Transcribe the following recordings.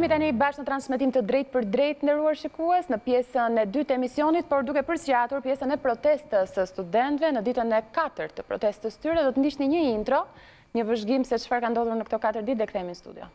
Jemi tani bashkë në transmetim të drejt për drejt, nderuar shikues, në pjesën e dytë të emisionit, por duke përsëritur pjesën e protestës së studentëve në ditën e katërt të protestës tyre, do të ndiqni një intro, një vëzhgim se çfarë ka ndodhur në këto 4 ditë dhe kthehemi në studio.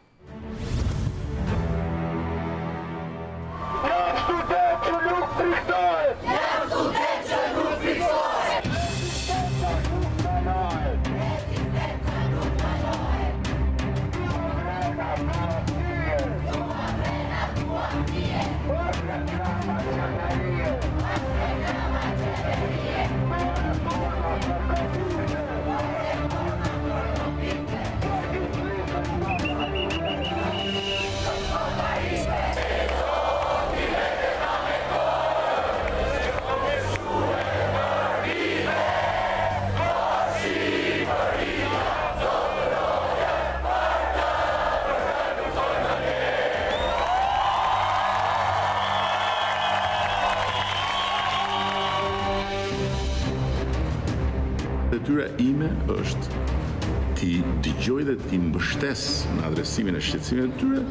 Detyra ime është ti dëgjoj dhe ti mbështes në adresimin e shqetësimit të tyre.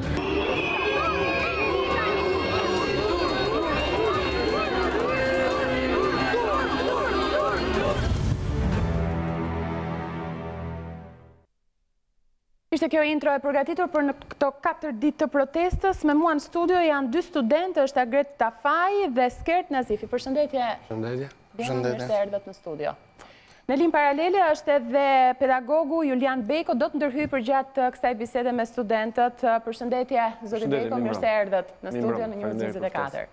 Ishte kjo intro e përgatitur për në këto 4 ditë të protestës. Me mua në studio janë 2 studentë, është Agref Tafaj dhe Skerd Nazifi. Përshëndetje. Përshëndetje. Mirë se erdhët në studio. Në linë paralele është edhe pedagogu Julian Beko, do të ndërhyjë përgjatë kësaj bisede me studentët. Përshëndetje, zoti Beko, mirë se erdhët në studio në 124.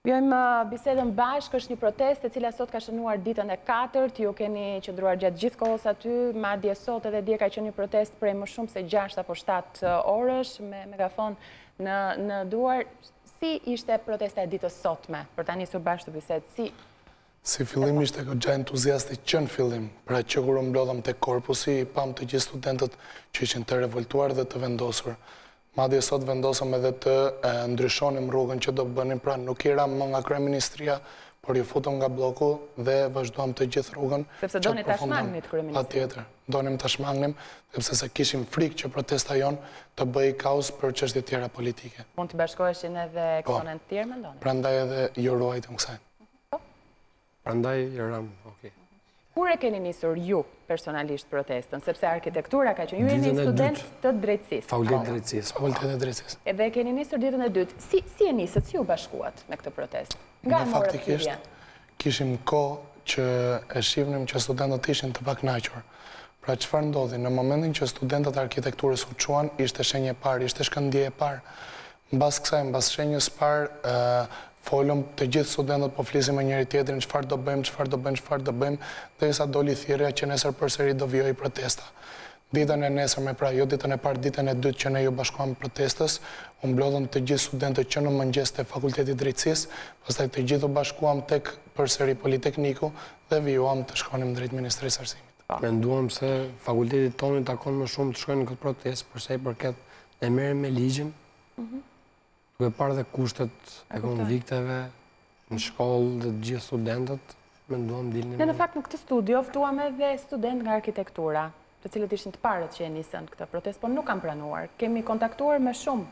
Vjojmë bisedën bashkë, është një protestë e cila sot ka shënuar ditën e katërt, ju keni qëndruar gjatë gjithë kohës aty, madje sot edhe dje ka qenë një protestë prej më shumë se 6 apo 7 orësh, me megafon në duar. Si ishte protesta e ditës sotme, për ta nisur bashkë të bisedë, Si fillim ishte goxha entuziastik që në fillim, pra që kur mblodhëm te korpusi, pam të gjithë studentët që ishin të revoltuar dhe të vendosur. Madje sot vendosëm edhe të ndryshonim rrugën që do bënim, pra nuk ira më nga kryeministria, por ju futëm nga bloku dhe vazhduam të gjithë rrugën. Sepse doni ta shmangnit kryeministrin. Patjetër, donim ta shmangnim, sepse se kishim frikë që protesta jon të bëjë kaos për çështje tjera politike. Mund të bashkoheshin edhe eksponentë tjerë, mendoni? Prandaj edhe ju ruajtëm kësaj. Prandaj jëram, okay. Kur e keni nisur ju personalisht protestën, sepse arkitektura ka që ju jeni student të drejtësisë. Fakultet e drejtësisë. Edhe keni nisur ditën e dytë. Si e nisët, si u bashkuat me këtë protestë? Ne faktikisht kishim kohë që e shihnim që studentët ishin të pakënaqur. Pra çfarë ndodhi? Në momentin që studentët e arkitekturës u çuan, ishte shenjë e parë, ishte shkëndije e parë. Mbas kësaj, mbas shenjës parë, folëm të gjithë studentët, po flisim me njëri tjetrin çfarë do bëjmë, derisa doli thirrja që nesër përsëri do vijojë protesta. Ditën e nesërme, pra jo ditën e parë, ditën e dytë që ne ju bashkuam protestës, u mblodhën të gjithë studentët që në mëngjes te Fakulteti Drejtësisë, pastaj të gjithë u bashkuam tek përsëri Politekniku dhe vijuam të shkonim drejt ministres Arsimit. Menduam se fakulteti tonë takon më shumë të shkojnë në këtë protestë, përsa i përket e merrem me ligjin, duke parë dhe kushtet e konvikteve në shkollë dhe gjithë studentët, menduam dilnin. Ne në fakt në këtë studio ftuam edhe student nga arkitektura, të cilët ishin të parët që e nisën këtë protestë, por nuk kanë pranuar. Kemi kontaktuar me shumë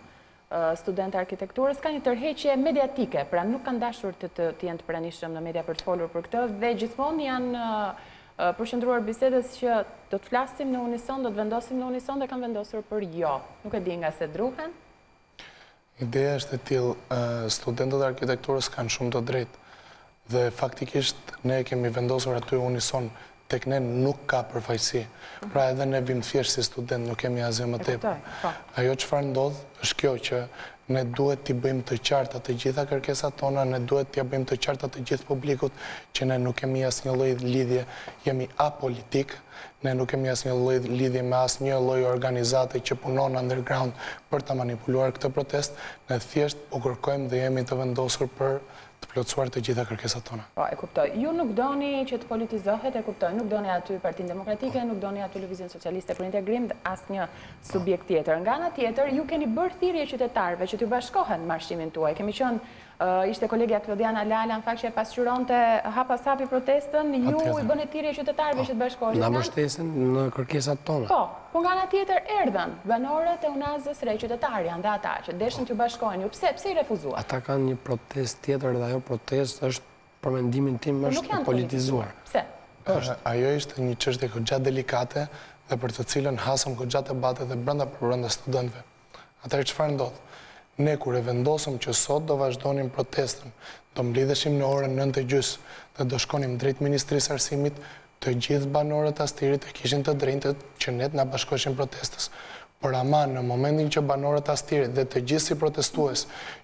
studentë arkitekturës, ka një tërheqje mediatike, pra nuk kanë dashur të jenë të pranishëm në media për të folur për këtë, dhe gjithmonë janë përshëndruar bisedës që do të flasim në unison, do të vendosim në unison dhe kanë vendosur për jo. Nuk e di nga se druhen. Ideja është e tillë, studentët e arkitekturës kanë shumë të drejtë dhe faktikisht ne kemi vendosur aty unison, tek ne nuk ka përfaqësi. Pra edhe ne vim thjesht si student, nuk kemi asgjë më tepër. Ajo çfarë ndodh është kjo që ne duhet t'i bëjmë të qarta të gjitha kërkesat tona, ne duhet t'i bëjmë të qarta të gjithë publikut që ne nuk kemi asnjë lloj lidhje, jemi apolitik, ne nuk kemi asnjë lloj lidhje me asnjë lloj organizate që punon underground për ta manipuluar këtë protestë, ne thjesht po kërkojmë dhe jemi të vendosur për të plotësuar të gjitha kërkesat tona. Po, e kuptoj. Ju nuk doni që të politizohet, e kuptoj. Nuk doni aty Partinë Demokratike, nuk doni aty Lëvizjen Socialiste për Integrim dhe asnjë subjekt tjetër. Nga ana tjetër, ju keni bërë thirrje qytetarëve që t'ju bashkohen me arshimin tuaj. Kemi qenë ishte kolegja Klodiana Lala, në fakt që e pasqyronte hapas hapi protestën, ju i bën thirrje qytetarëve që të bashkoheshin. Na mbështesin në kërkesat tona. Po nga ana tjetër erdhën banorët e Unazës Re, qytetarë janë dhe ata që deshin t'ju bashkohen. Ju pse i refuzuat? Ata kanë një protestë tjetër dhe ajo protestë është, për mendimin tim, është politizuar. Pse? Ajo ishte një çështje goxha delikate dhe për të cilën hasëm goxha debate dhe brenda studentëve. Atëherë çfarë ndodh? Ne kur e vendosëm që sot do vazhdonim protestën, do mblidheshim në orën 9:30 dhe do shkonim drejt Ministrisë Arsimit, të gjithë banorët Astirit e kishin të drejtë që ne të na bashkoheshim protestës. Por ama në momentin që banorët Astirit dhe të gjithë si protestues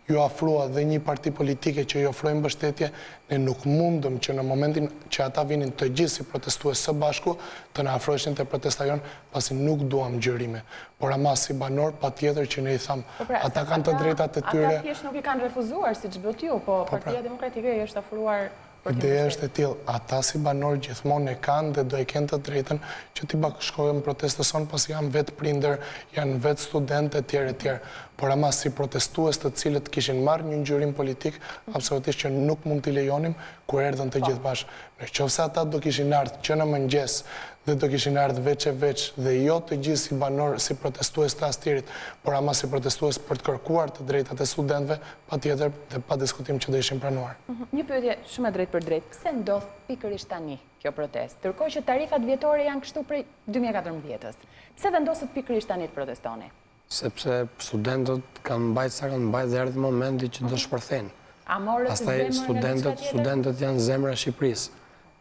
ju afrua dhe një parti politike që ju ofrojnë mbështetje, ne nuk mundëm që në momentin që ata vinin të gjithë si protestues së bashku të na afroheshin te protesta jon, pasi nuk duam gjërime. Por ama si banor patjetër që ne i tham, ata kanë të drejtat e tyre. Ata thjesht nuk i kanë refuzuar siç bët ju, po Partia Demokratike i është ofruar. Ideja është e tillë, ata si banor gjithmonë e kanë dhe do e kenë të drejtën që t'i bashkohen protestës sonë, pasi janë vetë prindër, janë vetë studentë etj. Por ama si protestues të cilët kishin marrë një ngjyrim politik, absolutisht që nuk mund t'i lejonim kur erdhën të gjithë bashkë. Nëse ata do kishin ardhur që në mëngjes dhe do kishin ardhur veç dhe jo të gjithë si banor, si protestues të Astirit, por ama si protestues për të kërkuar të drejtat e studentëve, patjetër dhe pa diskutim që do ishin pranuar. Një pyetje shumë e drejtë për drejtë. Pse ndodh pikërisht tani kjo protestë? Ndërkohë që tarifat vjetore janë kështu prej 2014-s. Pse vendoset pikërisht tani të protestoni? Sepse studentët kanë mbajtë sa kanë mbajtë dhe erdhi momenti që do shpërthejnë. A morët zemrën nga diçka tjetër? Studentët janë zemra e Shqipërisë.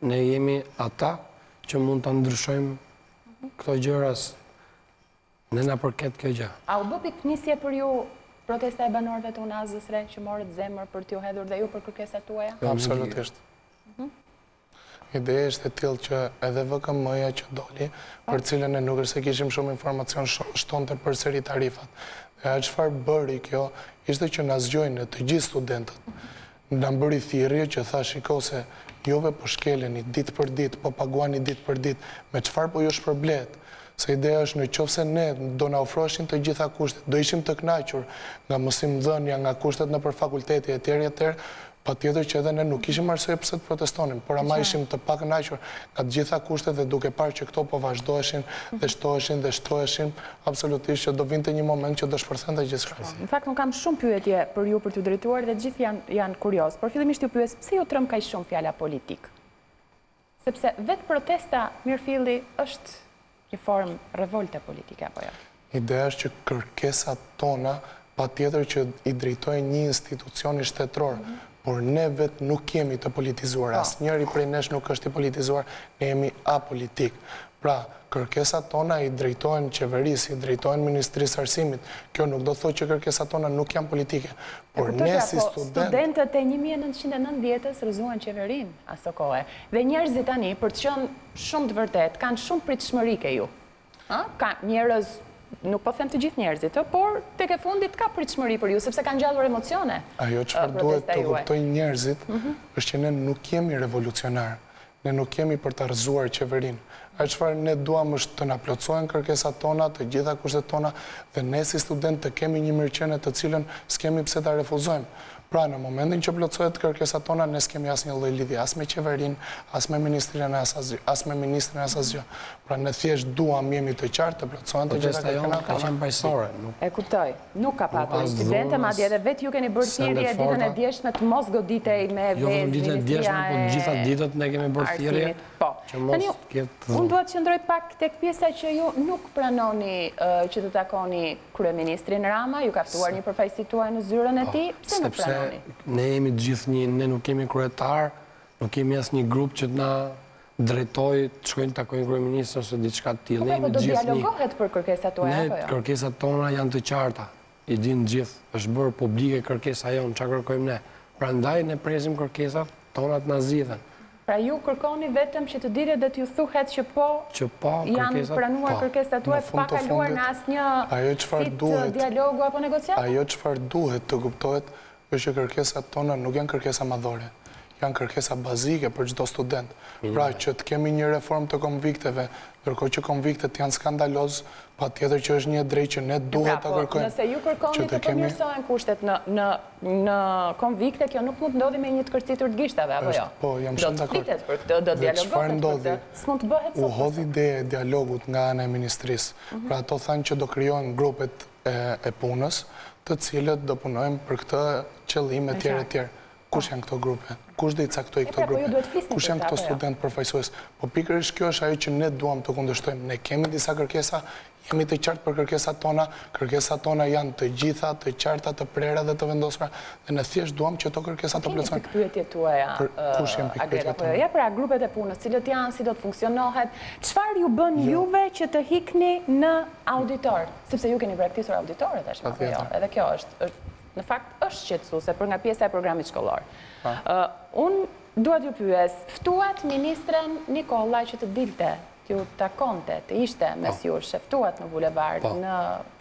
Ne jemi ata që mund të ndryshojmë këto gjëra, ne na përket kjo gjë. A u bë piknisje për ju protesta e banorëve të Unazës Re që morët zemër për t'ju hedhur dhe ju për kërkesat tuaja? Absolutisht. Ideja është e tillë që edhe VKM-ja që doli, për cilën ne nuk është se kishim shumë informacion, shtonte përsëri tarifat. Dhe ajo çfarë bëri kjo ishte që na zgjojnë të gjithë studentët. Na bëri thirrje që tha shiko se juve po shkeleni ditë për ditë, po paguani ditë për ditë, me çfarë po ju shpërblet. Se ideja është nëse ne do na ofroheshin të gjitha kushtet, do ishim të kënaqur nga mësimdhënia, nga kushtet nëpër fakultete etj. Patjetër që edhe ne nuk kishim arsye pse të protestonim, por ama ishim të pakënaqur nga të gjitha kushtet dhe duke parë që këto po vazhdoheshin dhe shtoheshin, absolutisht që do vinte një moment që do shpërthente gjithçka. Në fakt, unë kam shumë pyetje për ju për t'ju drejtuar dhe gjithë janë kurioz, por fillimisht ju pyes pse ju trëm kaq shumë fjala politik? Sepse vetë protesta mirëfilli është një formë revolte politike apo jo? Ideja është që kërkesat tona patjetër që i drejtojnë një institucioni shtetëror, por ne vetë nuk jemi të politizuar, asnjëri prej nesh nuk është i politizuar, ne jemi apolitik. Pra, kërkesat tona i drejtojnë qeverisë, i drejtojnë Ministrisë Arsimit. Kjo nuk do të thotë që kërkesat tona nuk janë politike. Por ne si studentët e 1990-s rrëzuan qeverinë aso kohë. Dhe njerëzit tani, për të qenë shumë të vërtet, kanë shumë pritshmëri ke ju. Ka njerëz, nuk po them të gjithë njerëzit, por tek e fundit ka pritshmëri për ju, sepse kanë gjallur emocione. Ajo çfarë duhet të kuptojnë njerëzit është që ne nuk jemi revolucionar, ne nuk jemi për të rrëzuar qeverinë. Ajo çfarë ne duam është të na plotësohen kërkesat tona, të gjitha kushtet tona, dhe ne si studentë të kemi një mirëqenie të cilën s'kemi pse ta refuzojmë. Pra, në momentin që plotësohet kërkesat tona, ne s'kemi asnjë lloj lidhje as me qeverinë, as me ministren, as me ministrin as asgjë. Pra, ne thjesht duam, jemi të qartë të plotësohen të gjitha kërkesat ka qenë paqësore. E kuptoj. Nuk ka patur incidente, madje edhe vetë ju keni bërë thirrje ditën e djeshme të mos goditej me vezë. Jo ditën e djeshme, po gjitha ditët ne kemi bërë thirrje. Tani, unë duhet që ndroj pak tek pjesa që ju nuk pranoni që të takoni kryeministrin Rama, ju ka ftuar një përfaqësi tuaj në zyrën e tij, pse nuk pranoni? Ne jemi gjithë një, ne nuk kemi kryetar, nuk kemi asnjë grup që të na drejtoj të shkojnë të takojnë kryeministrin ose diçka të tillë. Po do dialogohet për kërkesat tuaja apo jo? Ne kërkesat tona janë të qarta. I dinë gjithë, është bërë publike kërkesa jonë, çfarë kërkojmë ne. Prandaj ne presim kërkesat tona të na zgjidhen. Pra ju kërkoni vetëm që të dilet dhe t'ju thuhet që po janë pranuar kërkesat tuaj pa kaluar në asnjë sit dialogu apo negociat? Ajo çfarë duhet të kuptohet është që kërkesat tona nuk janë kërkesa madhore. janë kërkesa bazike për çdo student. Pra që të kemi një reformë të konvikteve, ndërkohë që konviktet janë skandaloz, patjetër që është një drejtë që ne duhet ta kërkojmë. Nëse ju kërkoni të përmirësohen kushtet në konvikte, kjo nuk mund të ndodhi me një të kërcitur të gishtave, apo jo? Po, jam shumë dakord. Do të flitet për këtë, do dialogohet për këtë. S'mund të bëhet sot. U hodhi ideja e dialogut nga ana e ministrisë. Pra ato thanë që do krijohen grupet e punës, të cilët do punojnë për këtë qëllim etj etj. Kush janë këto grupe? Kush do i caktoj këto grupe? Kush janë këto studentë përfaqësues? Po pikërisht kjo është ajo që ne duam të kundërshtojmë. Ne kemi disa kërkesa, jemi të qartë për kërkesat tona. Kërkesat tona janë të gjitha, të qarta, të prera dhe të vendosura, dhe ne thjesht duam që ato kërkesa të plotësohen. Kemi pikpyetjet tuaja, Agref, ja pra grupet e punës, cilët janë, si do të funksionohet, çfarë ju bën juve që të hikni në auditor? Sepse ju keni praktikisur auditorët tashmë, apo jo? Edhe kjo është në fakt është shqetësuese për nga pjesa e programit shkollor. Unë duhet ju pyes, ftuat ministren Nikolla që të dilte, t'ju takonte, të ishte mes jush, ftuat në bulevard, në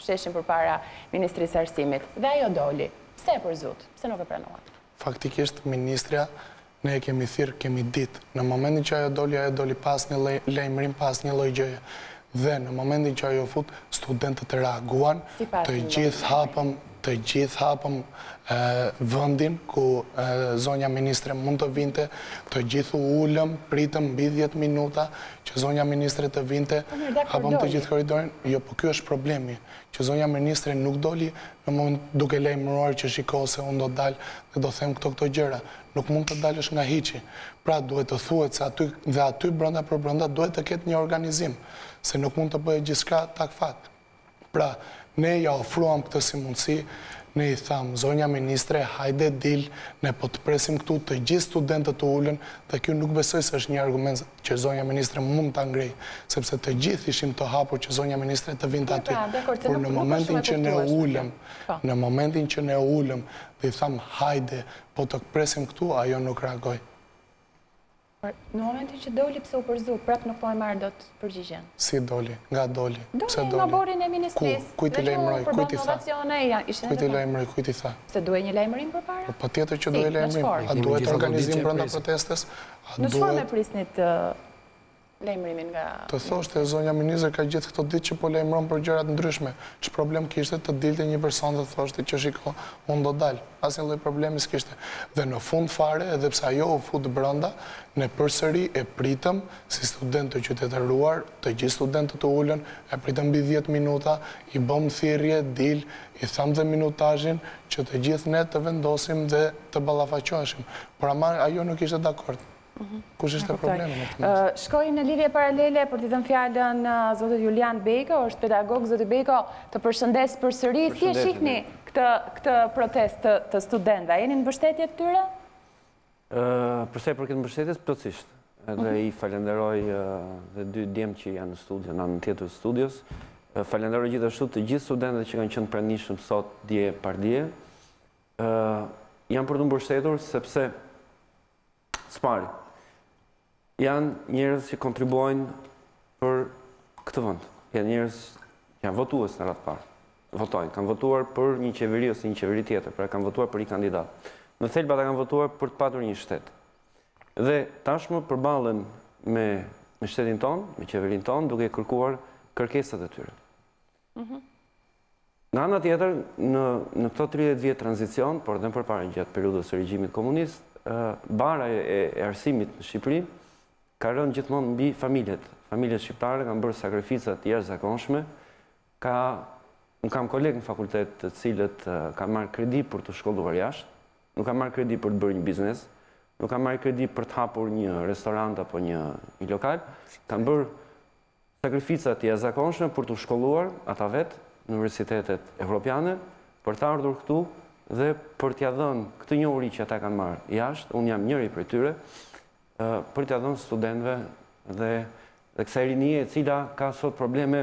sheshin përpara ministrisë Arsimit, dhe ajo doli. Pse e përzut? Pse nuk e pranohet? Faktikisht, ministrja, ne e kemi thirrë, kemi ditë. Në momentin që ajo doli pas një lajmërim, pas një lloj gjëje. Dhe në momentin që ajo fut, studentët reaguan, të gjithë hapëm vëndin ku zonja ministre mund të vinte, të gjithë ulëm, pritëm mbi 10 minuta që zonja ministre të vinte, hapëm të gjithë korridorin. Jo, po kjo është problemi, që zonja ministre nuk doli në moment duke lajmëruar që shiko se unë do dalë dhe do them këto gjëra. Nuk mund të dalësh nga hiçi. Pra duhet të thuhet se aty brenda për brenda duhet të ketë një organizim, se nuk mund të bëhet gjithçka tak fat. Pra, ne ja ofruam këtë si mundësi, ne i thamë, zonja ministre, hajde dil, ne po të presim këtu të gjithë studentët të ullën, dhe kjo nuk besoj se është një argument që zonja ministre mund të ngrej, sepse të gjithë ishim të hapur që zonja ministre të vinte aty. Por në momentin që ne ullëm, dhe i thamë, hajde, po të presim këtu, ajo nuk reagoj. Në momentin që doli, pse u përzu, prap nuk po e marrë do të përgjigjen? Si doli? Nga doli? Doli në borin e ministrisë. Kujt i lajmëroj? Kujt i tha? Kujt i lajmëroj? Kujt i tha? Se duhet një lajmërim përpara? Patjetër që duhet lajmërim. A duhet organizim brenda protestës? Në çfarë me prisnit lajmërimin nga... Të thoshte, zonja ministre ka gjithë këto ditë që po lajmëron për gjërat ndryshme. Ç'problem kishte të dilte një person dhe thoshte që shiko, unë do dal. Asnjë lloj problemi s'kishte. Dhe në fund fare, edhe pse ajo u fut brenda, ne përsëri e pritëm si studentë të qytetëruar, të gjithë studentët të ulën, e pritëm mbi 10 minuta, i bëm thirrje, dil, i tham dhe minutazhin që të gjithë ne të vendosim dhe të ballafaqoheshim. Por ajo nuk ishte dakord. Kush ishte problemi në këtë? Shkoj në lidhje paralele për t'i dhënë fjalën zotit Julian Beko, është pedagog. Zoti Beko, të përshëndes përsëri. Si e shihni këtë protestë të studentëve? A jeni në mbështetje të tyre? Përsa i përket mbështetjes, plotësisht. Edhe i falenderoj dhe dy djemë që janë në studio, në anën tjetër të studios. Falenderoj gjithashtu të gjithë studentët që kanë qenë pranishëm sot dje par dje. Janë për të mbështetur sepse s'pari. Janë njerëz që kontribuojnë për këtë vend. Janë njerëz që janë votues në radhë parë. Votojnë, kanë votuar për një qeveri ose një qeveri tjetër, pra kanë votuar për një kandidat. Në thelba ata kanë votuar për të patur një shtet. Dhe tashmë përballen me shtetin ton, me qeverin ton, duke kërkuar kërkesat e tyre. Nga ana tjetër, në këto 30 vjet tranzicion, por edhe përpara gjatë periudhës së regjimit komunist, bara e Arsimit në Shqipëri ka rënë gjithmonë mbi familjet. Familjet shqiptare kanë bërë sakrifica të jashtëzakonshme. Unë kam kolegë në fakultet të cilët kanë marrë kredi për të shkolluar jashtë, nuk kanë marrë kredi për të bërë një biznes, nuk kanë marrë kredi për të hapur një restorant apo një lokal, kanë bërë sakrifica të jashtëzakonshme për të shkolluar ata vetë në universitetet evropiane, për të ardhur këtu dhe për t'ja dhënë këtë njohuri që ata kanë marrë jashtë, unë jam njëri prej tyre, për t'ja dhënë studentëve dhe kësaj rinie e cila ka sot probleme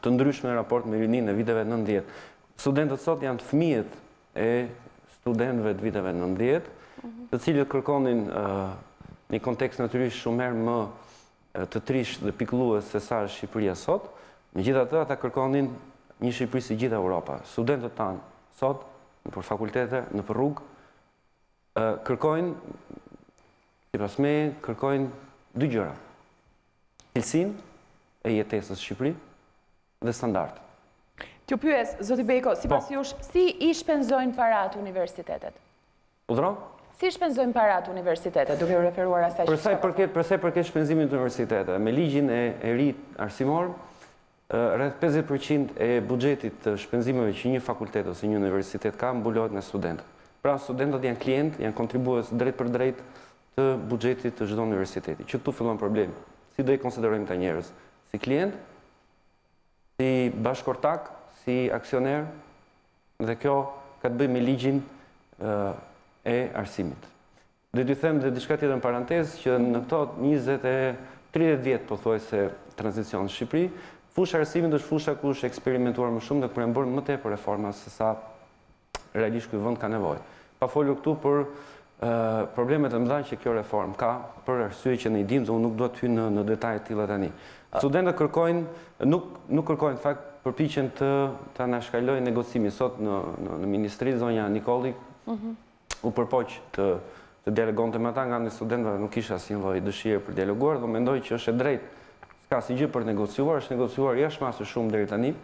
të ndryshme në raport me rinin e viteve 90. Studentët sot janë të fëmijët e studentëve të viteve 90, të cilët kërkonin një kontekst natyrisht shumë herë më të trisht dhe pikëllues se sa është Shqipëria sot. Megjithatë, ata kërkonin një Shqipëri si gjithë Europa. Studentët tanë sot, nëpër fakultete, nëpër rrugë, kërkojnë sipas me, kërkojnë dy gjëra. Cilësinë e jetesës Shqipëri dhe standard. T'ju pyes, zoti Beko, sipas jush, si i shpenzojnë parat universitetet? Udhëron? Si shpenzojnë parat universitetet, duke u referuar asaj që Për sa i përket shpenzimit të universiteteve, me ligjin e ri arsimor, rreth 50% e buxhetit të shpenzimeve që një fakultet ose një universitet ka mbulohet nga studentët. Pra studentët janë klient, janë kontribues drejt për drejt të buxhetit të çdo universiteti. Që këtu fillon problemi. Si do i konsiderojmë këta njerëz? Si klient, si bashkëortak, si aksioner, dhe kjo ka të bëjë me ligjin e arsimit. Dhe t'ju them dhe diçka tjetër në parantezë që në këto 20-30 vjet pothuajse tranzicion në Shqipëri, fusha e arsimit është fusha ku është eksperimentuar më shumë dhe ku janë bërë më tepër reforma se sa realisht ky vend ka nevojë. Pa folur këtu për problemet e mëdha që kjo reformë ka, për arsye që ne i dimë, dhe unë nuk do të hy në detaje të tilla tani. Studentët kërkojnë, nuk kërkojnë fakt, përpiqen të na shkalojnë negocimin. Sot në ministri zonja Nikolli u përpoq të delegonte me ata, nga në studentëve nuk kisha asnjë lloj dëshire për dialoguar, dhe mendoj që është e drejtë. S'ka si gjë për negociuar, është negociuar jashtëmasë shumë deri tani,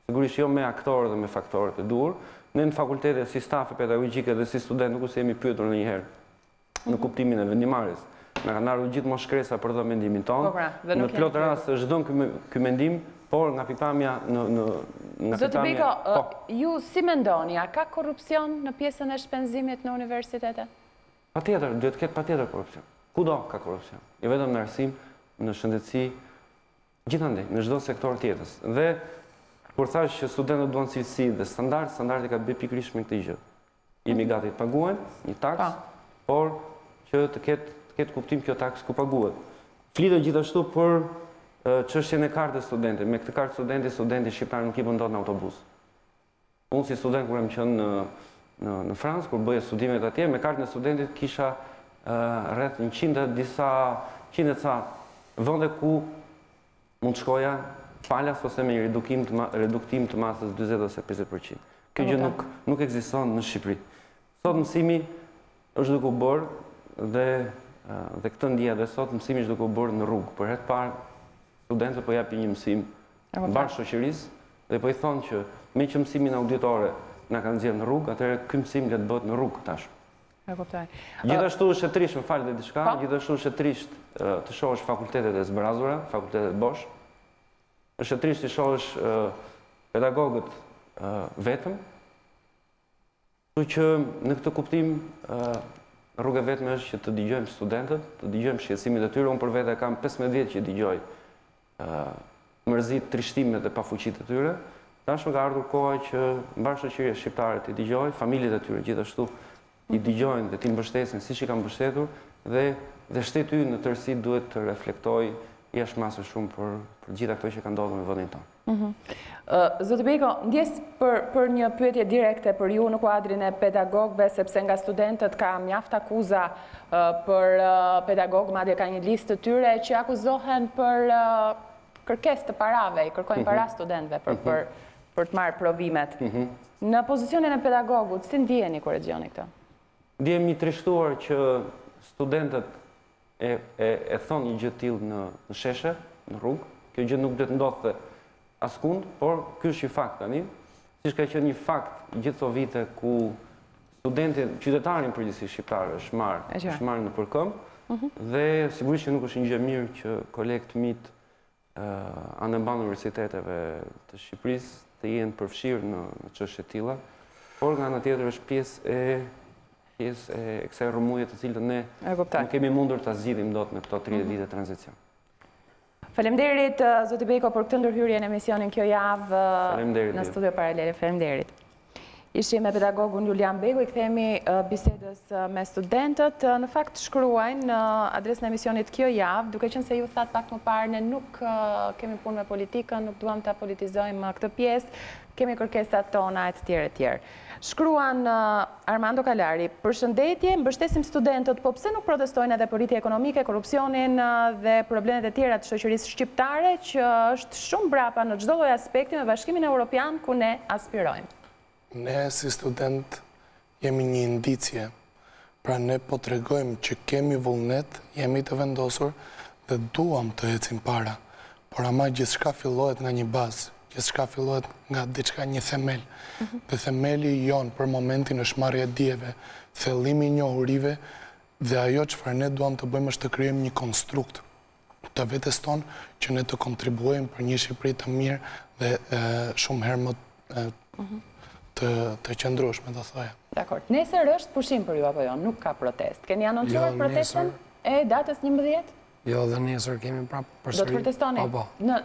sigurisht jo me aktorë dhe me faktorët e duhur. Ne në fakultete si stafe pedagogjike dhe si student nuk se jemi pyetur ndonjëherë në kuptimin e vendimarrjes. Na kanë ardhur gjithmonë shkresa për dhënë mendimin tonë. Në plot raste çdo ky mendim, por nga pikpamja nga Zoti Beko, ju si mendoni, a ka korrupsion në pjesën e shpenzimit në universitete? Patjetër, duhet të ketë patjetër korrupsion. Kudo ka korrupsion. Jo vetëm në arsim, në shëndetësi, gjithandej, në çdo sektor të jetës. Dhe kur thash që studentët duan cilësi dhe standardi ka të bëjë pikërisht me këtë gjë. Jemi gati të paguajmë një taks, por që të ketë kuptim kjo taks ku paguhet. Flitet gjithashtu për çështjen e kartës studente. Me këtë kartë studenti shqiptar nuk i bën dot në autobus. Unë si student kur jam qenë në Francë, kur bëja studimet atje, me kartën e studentit kisha rreth 100 ca vende ku mund të shkoja falas ose me reduktim të masës 40 ose 50%. Kjo gjë nuk ekziston në Shqipëri. Sot mësimi është duke u bërë dhe këtë ndjeja dhe sot mësimi është duke u bërë në rrugë. Për herë të parë studentët po japin një mësim bashkë shoqërisë dhe po i thonë që me që mësimin auditore na kanë nxjerrë në rrugë, atëherë ky mësim le të bëhet në rrugë tash. Gjithashtu është e trisht, më falë dhe diçka, gjithashtu është e trisht të shohësh fakultetet e zbrazura, fakultetet bosh. Është e trisht të shohësh pedagogët vetëm, kështu që në këtë kuptim rruga vetme është që të dëgjojmë studentët, të dëgjojmë shqetësimet e tyre. Unë për vete kam 15 vjet që dëgjoj mërzit, trishtimet e pafuqitë e tyre. Tashmë ka ardhur koha që mbar shoqëria shqiptare të dëgjojë, familjet e tyre gjithashtu i dëgjojnë dhe t'i mbështesin siç i kanë mbështetur, dhe shteti ynë në tërësi duhet të reflektojë jashtëmasë shumë për gjitha këto që kanë ndodhur në vendin tonë. Zoti Beko, ndjes për një pyetje direkte për ju në kuadrin e pedagogëve, sepse nga studentët ka mjaft akuza për pedagogë, madje ka një listë të tyre që akuzohen për kërkesë të parave, i kërkojnë para studentëve për të marrë provimet. Në pozicionin e pedagogut, si ndjeni kur e dëgjoni këtë? Ndjemi trishtuar që studentët e thonë një gjë të tillë në sheshe, në rrugë. Kjo gjë nuk duhet ndodhte askund, por ky është një fakt tani. Siç ka qenë një fakt gjithë këto vite ku studenti, qytetarin përgjithsisht shqiptar është marrë në përkëmbë, dhe sigurisht që nuk është një gjë mirë që kolegë të mit anë mbanë universiteteve të Shqipërisë të jenë përfshirë në çështje të tilla, por nga ana tjetër është pjesë e kësaj rrëmuje të cilën ne nuk kemi mundur ta zgjidhim dot në këto 30 vite tranzicion. Faleminderit zoti Beko për këtë ndërhyrje në emisionin Kjo Javë në studio paralele. Faleminderit. Ishim me pedagogun Julian Beko, i kthehemi bisedës me studentët. Në fakt shkruajnë në adresën e emisionit Kjo Javë, duke qenë se ju thatë pak më parë, ne nuk kemi punë me politikën, nuk duam ta politizojmë këtë pjesë, kemi kërkesat tona e të tjerë. Shkruan Armando Kalari, përshëndetje, mbështesim studentët, po pse nuk protestojnë edhe për rritje ekonomike, korrupsionin dhe problemet e tjera të shoqërisë shqiptare, që është shumë brapa në çdo lloj aspekti me Bashkimin Evropian ku ne aspirojmë. Ne si student jemi një indicje Pra ne po të regojmë që kemi vullnet, jemi të vendosur dhe duam të ecim para. Por ama gjithçka fillohet nga një bazë, gjithçka fillohet nga diçka një themel. Dhe themeli jon për momentin është marrja e dijeve, thellimi i njohurive dhe ajo çfarë ne duam të bëjmë është të krijojmë një konstrukt të vetes tonë që ne të kontribuojmë për një Shqipëri të mirë dhe shumë herë më të qëndrueshme, do thoya. Dakor. Nesër është pushim për ju apo jo? Nuk ka protest. Keni anoncuar protestën e datës 11? Jo, dhe nesër kemi prapë përsëri. Do të protestoni?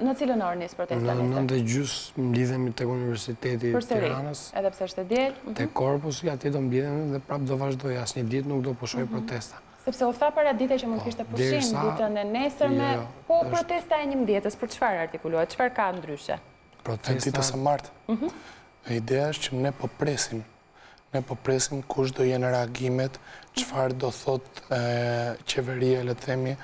Në cilën orë nis protesta nesër? Në 9:30 mblidhemi tek Universiteti i Tiranës. Edhe pse është e diel. Te korpusi aty do mblidhemi dhe prapë do vazhdoj, asnjë ditë nuk do pushoj protesta. Sepse u tha para dite që mund të kishte pushim ditën e nesërme, po protesta e 11-s për çfarë artikulohet? Çfarë ka ndryshe? Protesta së martë. Ideja është që ne po presim. Ne po presim kush do jenë reagimet, çfarë do thot qeveria, le të themi,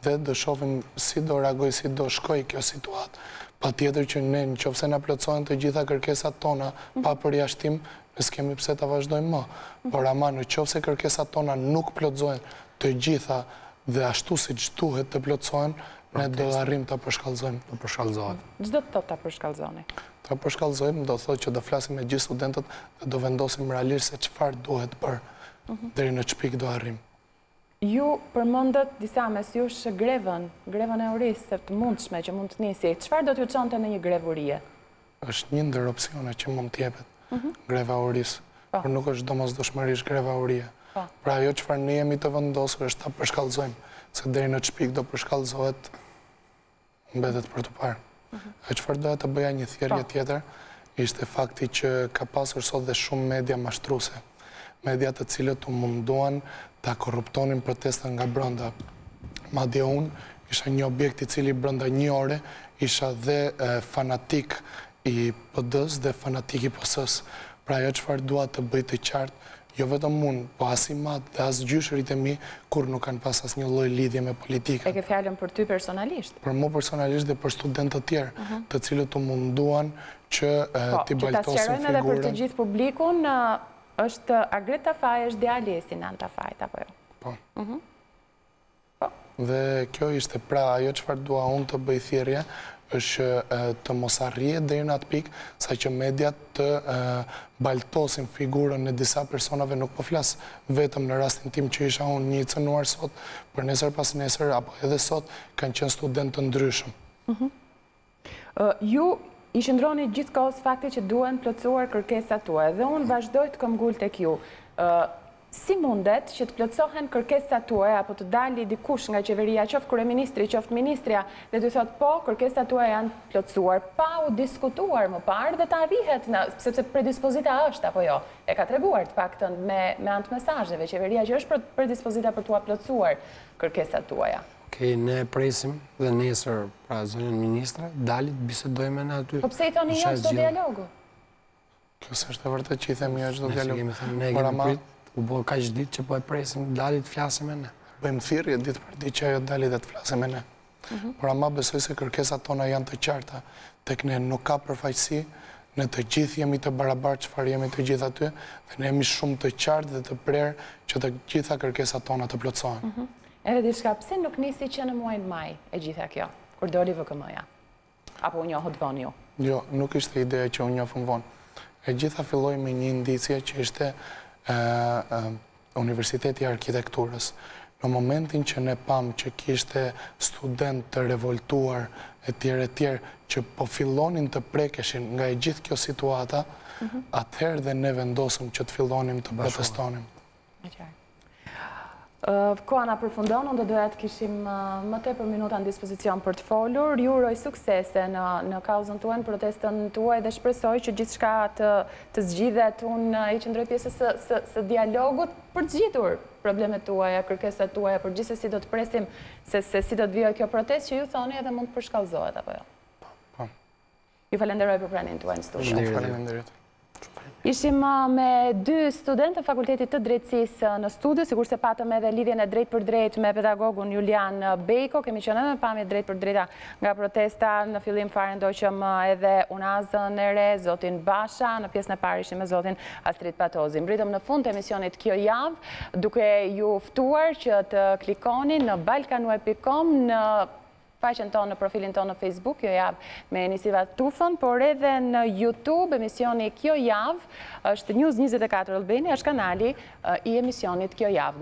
dhe do shohim si do reagoj, si do shkoj kjo situatë. Patjetër që ne nëse na plotësohen të gjitha kërkesat tona pa përjashtim, ne s'kemi pse ta vazhdojmë më. Por ama nëse kërkesat tona nuk plotësohen të gjitha dhe ashtu siç duhet të plotësohen, ne do arrim ta përshkallëzojmë. Do përshkallëzohet. Ç'do të thotë ta përshkallëzoni? Ta përshkallëzojmë do thotë që do flasim me gjithë studentët dhe do vendosim realisht se çfarë duhet bërë deri në ç'pikë do arrim. Ju përmendët disa mes jush grevën e urisë së të mundshme që mund të nisi. Çfarë do t'ju çonte në një grevurie? Është një ndër opsione që mund të jepet. Greva e urisë, por nuk është domosdoshmërisht greva urie. Pra ajo çfarë ne jemi të vendosur është ta përshkallëzojmë, se deri në ç'pikë do përshkallëzohet mbetet për të parë. E çfarë doja të bëja një thjerrje tjetër, ishte fakti që ka pasur sot dhe shumë media mashtruese. Media të cilët u munduan ta korruptonin protestën nga brenda. Madje unë isha një objekt i cili brenda një ore isha dhe fanatik i PD-s dhe fanatik i PS-s. Pra ajo çfarë dua të bëj të qartë, jo vetëm unë, po as i madh dhe as gjyshërit e mi kur nuk kanë pas asnjë lloj lidhje me politikën. E ke fjalën për ty personalisht? Për mua personalisht dhe për studentët të tjerë, të cilët u munduan që t'i baltosin figurën. Po, që ta sqarojmë edhe për të gjithë publikun, është Agref Tafaj, është djali e Sinan Tafajt, apo jo? Po. Dhe kjo ishte pra ajo çfarë dua unë të bëj thjerrje, është të mos arrihet deri në atë pikë sa që mediat të baltosin figurën e disa personave, nuk po flas vetëm në rastin tim që isha unë një cënuar sot, për nesër pas nesër apo edhe sot kanë qenë studentë të ndryshëm. Ju i qëndroni gjithkohës fakti që duhen plotësuar kërkesat tuaja dhe unë vazhdoj të këmbgul tek ju. Si mundet që të plotësohen kërkesat tuaja apo të dali dikush nga qeveria, qoftë kryeministri, qoftë ministrja, dhe të thotë po, kërkesat tuaja janë plotësuar, pa u diskutuar më parë dhe të arrihet, sepse predispozita është apo jo. E ka treguar të paktën me anë të mesazheve qeveria që është predispozita për t'u plotësuar kërkesat tuaja. Okej, ne presim dhe nesër, pra zonjën ministre, dalit bisedojme në aty. Po pse i thoni jo çdo dialogu? Kjo s'është e vërtetë që i themi jo çdo dialog. Ne kemi prit, u bë kaq ditë që po e presim dalit flasim me ne. Bëjmë thirrje ditë për ditë që ajo dalit dhe të flasim me ne. Por ama besoj se kërkesat tona janë të qarta. Tek ne nuk ka përfaqësi, ne të gjithë jemi të barabartë çfarë jemi të gjithë aty dhe ne jemi shumë të qartë dhe të prerë që të gjitha kërkesat tona të plotësohen. Edhe diçka, pse nuk nisi që në muajin maj e gjitha kjo, kur doli VKM-ja? Apo u njohët vonë ju? Jo, nuk ishte ideja që u njohëm vonë. E gjitha filloi me një indicje që ishte Universiteti i Arkitekturës. Në momentin që ne pam që kishte student të revoltuar e tjerë që po fillonin të prekeshin nga e gjithë kjo situata, atëherë dhe ne vendosëm që të fillonim të protestonim. Koha na përfundon, unë do doja të kishim më tepër minuta në dispozicion për të folur. Ju uroj suksese në kauzën tuaj, në protestën tuaj dhe shpresoj që gjithçka të zgjidhet. Unë i qëndroj pjesës së dialogut për të zgjitur problemet tuaja, kërkesat tuaja, por gjithsesi do të presim se si do të vijë kjo protestë që ju thoni edhe mund të përshkallëzohet apo jo. Po. Ju falenderoj për pranimin tuaj në studio. Faleminderit. Ishim me dy studentë të Fakultetit të Drejtësisë në studio, sigur se patëm edhe lidhjen e drejt për drejt me pedagogun Julian Beko, kemi qenë edhe me pamje drejt për drejta nga protesta, në fillim fare ndoqëm edhe Unazën e Re, zotin Basha, në pjesën e parë ishim me zotin Astrid Patozi. Mbritëm në fund të emisionit Kjo Javë, duke ju ftuar që të klikoni në balkanweb.com, në faqen tonë, në profilin tonë në Facebook, Kjo Javë me Nisida Tufen, por edhe në YouTube, emisioni Kjo Javë, është News 24 Albania, është kanali i emisionit Kjo Javë.